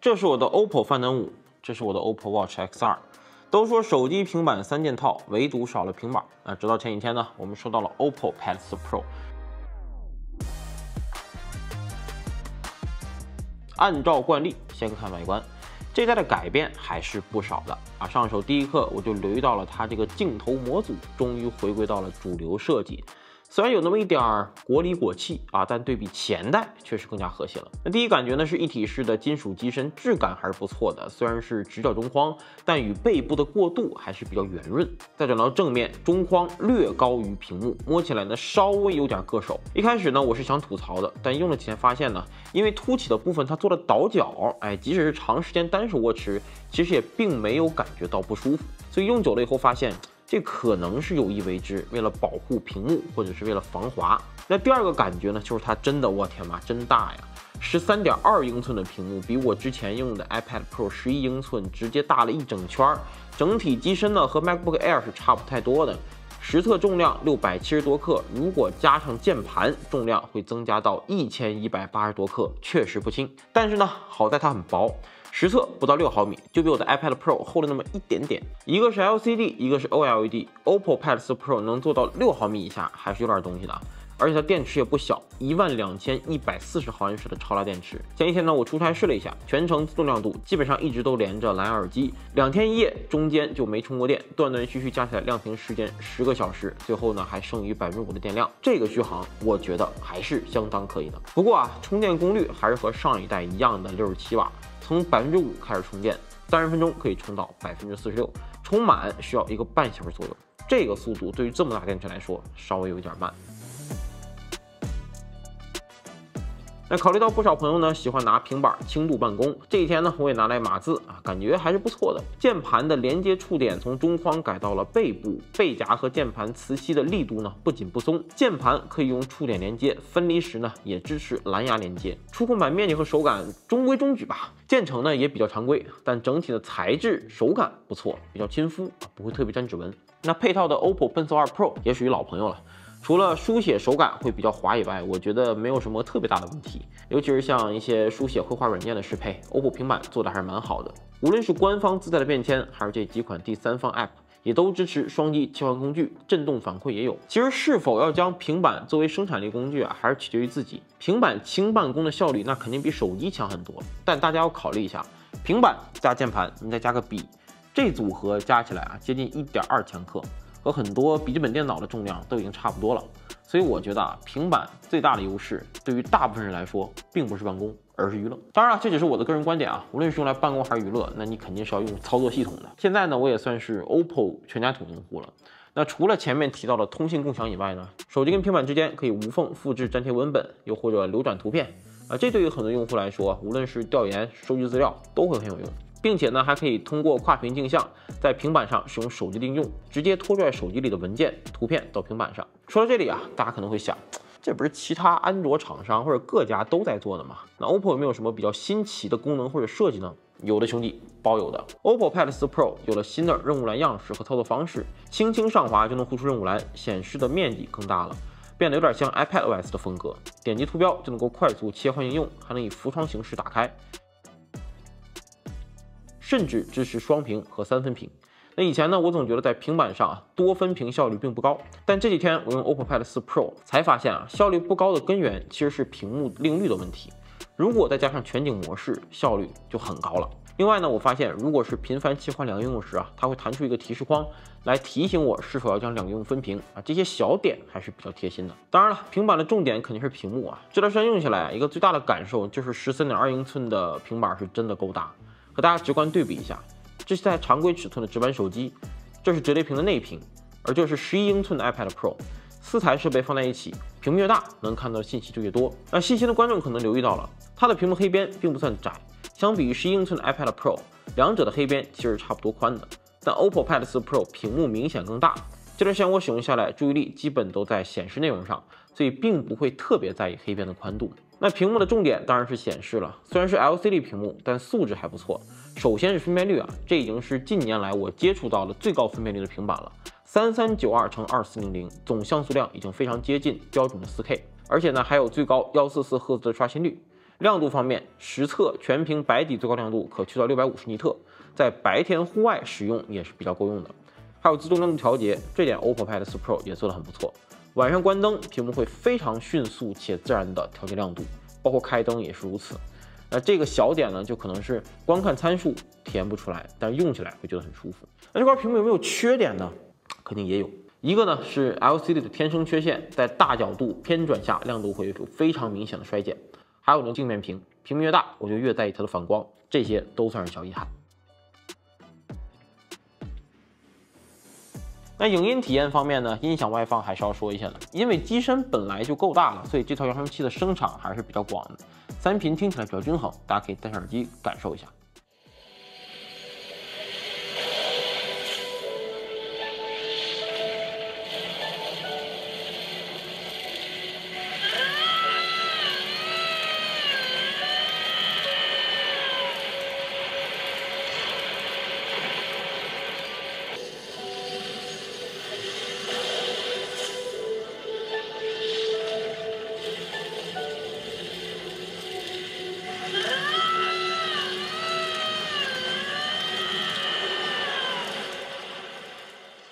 这是我的 OPPO Find N5，这是我的 OPPO Watch X2。都说手机、平板3件套，唯独少了平板。直到前几天呢，我们收到了 OPPO Pad 4 Pro。按照惯例，先看外观，这代的改变还是不少的啊。上手第一刻我就留意到了它这个镜头模组终于回归到了主流设计。 虽然有那么一点国里国气啊，但对比前代确实更加和谐了。那第一感觉呢是一体式的金属机身，质感还是不错的。虽然是直角中框，但与背部的过渡还是比较圆润。再转到正面，中框略高于屏幕，摸起来呢稍微有点硌手。一开始呢我是想吐槽的，但用了几天发现呢，因为凸起的部分它做了倒角，即使是长时间单手握持，其实也并没有感觉到不舒服。所以用久了以后发现。 这可能是有意为之，为了保护屏幕，或者是为了防滑。那第二个感觉呢，就是它真的，我天妈，真大呀！13.2英寸的屏幕，比我之前用的 iPad Pro 11英寸直接大了一整圈。整体机身呢和 MacBook Air 是差不太多的。实测重量670多克，如果加上键盘，重量会增加到1180多克，确实不轻。但是呢，好在它很薄。 实测不到6毫米，就比我的 iPad Pro 厚了那么一点点。一个是 LCD， 一个是 OLED。OPPO Pad 4 Pro 能做到6毫米以下，还是有点东西的。而且它电池也不小，12140毫安时的超大电池。前一天呢，我出差试了一下，全程自动亮度基本上一直都连着蓝牙耳机，2天1夜中间就没充过电，断断续续加起来亮屏时间10个小时，最后呢还剩余5%的电量。这个续航我觉得还是相当可以的。不过啊，充电功率还是和上一代一样的67瓦。 从5%开始充电，30分钟可以充到46%，充满需要1个半小时左右。这个速度对于这么大电池来说，稍微有一点慢。那考虑到不少朋友呢喜欢拿平板轻度办公，这一天呢我也拿来码字啊，感觉还是不错的。键盘的连接触点从中框改到了背部，背夹和键盘磁吸的力度呢不紧不松，键盘可以用触点连接，分离时呢也支持蓝牙连接。触控板面积和手感中规中矩吧，键程呢也比较常规，但整体的材质手感不错，比较亲肤，不会特别沾指纹。那配套的 OPPO Pencil 2 Pro 也属于老朋友了。 除了书写手感会比较滑以外，我觉得没有什么特别大的问题。尤其是像一些书写绘画软件的适配，OPPO 平板做的还是蛮好的。无论是官方自带的便签，还是这几款第三方 App， 也都支持双击切换工具，震动反馈也有。其实是否要将平板作为生产力工具啊，还是取决于自己。平板轻办公的效率那肯定比手机强很多，但大家要考虑一下，平板加键盘，你再加个笔，这组合加起来啊，接近1.2千克。 和很多笔记本电脑的重量都已经差不多了，所以我觉得啊，平板最大的优势对于大部分人来说，并不是办公，而是娱乐。当然了，这只是我的个人观点啊，无论是用来办公还是娱乐，那你肯定是要用操作系统的。现在呢，我也算是 OPPO 全家桶用户了。那除了前面提到的通信共享以外呢，手机跟平板之间可以无缝复制粘贴文本，又或者流转图片啊，这对于很多用户来说，无论是调研、收集资料，都会很有用。 并且呢，还可以通过跨屏镜像，在平板上使用手机的应用，直接拖拽手机里的文件、图片到平板上。说到这里啊，大家可能会想，这不是其他安卓厂商或者各家都在做的吗？那 OPPO 有没有什么比较新奇的功能或者设计呢？有的兄弟，包有的。OPPO Pad 4 Pro 有了新的任务栏样式和操作方式，轻轻上滑就能呼出任务栏，显示的面积更大了。 变得有点像 iPadOS 的风格，点击图标就能够快速切换应用，还能以浮窗形式打开。 甚至支持双屏和3分屏。那以前呢，我总觉得在平板上多分屏效率并不高，但这几天我用 OPPO Pad 4 Pro 才发现效率不高的根源其实是屏幕令率的问题。如果再加上全景模式，效率就很高了。另外呢，我发现如果是频繁切换2个应用时它会弹出一个提示框来提醒我是否要将2个应用分屏这些小点还是比较贴心的。当然了，平板的重点肯定是屏幕这段时间用下来一个最大的感受就是13.2英寸的平板是真的够大。 和大家直观对比一下，这是台常规尺寸的直板手机，这是折叠屏的内屏，而这是11英寸的 iPad Pro。4台设备放在一起，屏幕越大，能看到的信息就越多。那细心的观众可能留意到了，它的屏幕黑边并不算窄，相比于11英寸的 iPad Pro， 两者的黑边其实差不多宽的。但 OPPO Pad 4 Pro 屏幕明显更大。这段时间我使用下来，注意力基本都在显示内容上，所以并不会特别在意黑边的宽度。 那屏幕的重点当然是显示了，虽然是 LCD 屏幕，但素质还不错。首先是分辨率这已经是近年来我接触到的最高分辨率的平板了，3392×2400，总像素量已经非常接近标准的4K，而且呢还有最高144赫兹的刷新率。亮度方面，实测全屏白底最高亮度可去到650尼特，在白天户外使用也是比较够用的。还有自动亮度调节，这点 OPPO Pad 4 Pro 也做得很不错。晚上关灯，屏幕会非常迅速且自然的调节亮度，包括开灯也是如此。那这个小点呢，就可能是光看参数体验不出来，但是用起来会觉得很舒服。那这块屏幕有没有缺点呢？肯定也有。一个呢是 LCD 的天生缺陷，在大角度偏转下，亮度会有非常明显的衰减。还有呢，镜面屏，屏幕越大，我就越在意它的反光，这些都算是小遗憾。那影音体验方面呢，音响外放还是要说一下的，因为机身本来就够大了，所以这套扬声器的声场还是比较广的，3频听起来比较均衡，大家可以戴上耳机感受一下。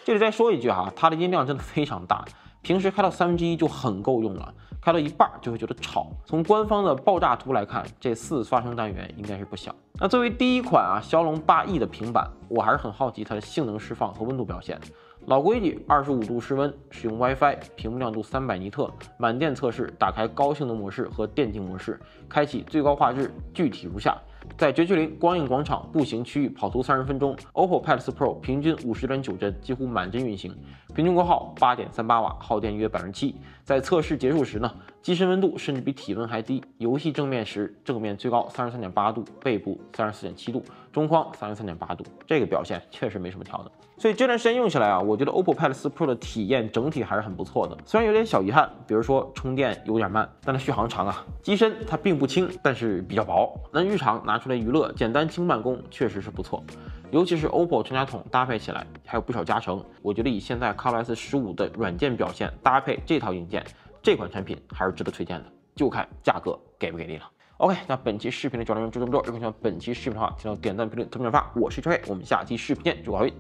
这里再说一句哈，它的音量真的非常大，平时开到1/3就很够用了，开到一半就会觉得吵。从官方的爆炸图来看，这4发声单元应该是不小。那作为第一款骁龙8E 的平板，我还是很好奇它的性能释放和温度表现。老规矩，25度室温，使用 WiFi， 屏幕亮度300尼特，满电测试，打开高性能模式和电竞模式，开启最高画质，具体如下。在绝区林光影广场步行区域跑图30分钟 ，OPPO Pad 4 Pro 平均56.9帧，几乎满帧运行，平均功耗8.38瓦，耗电约7%。在测试结束时呢，机身温度甚至比体温还低。游戏正面时，正面最高33.8度，背部34.7度，中框33.8度，这个表现确实没什么调的。所以这段时间用起来啊，我觉得 OPPO Pad 4 Pro 的体验整体还是很不错的，虽然有点小遗憾，比如说充电有点慢，但它续航长啊。机身它并不轻，但是比较薄，那日常拿出来娱乐，简单轻办公确实是不错。尤其是 OPPO 全家桶搭配起来还有不少加成，我觉得以现在 ColorOS 15的软件表现搭配这套硬件，这款产品还是值得推荐的，就看价格给不给力了。OK， 那本期视频的主要内容就这么多。如果喜欢本期视频的话，请到点赞、评论、投币转发。我是超黑，我们下期视频见，祝各位，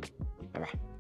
拜拜。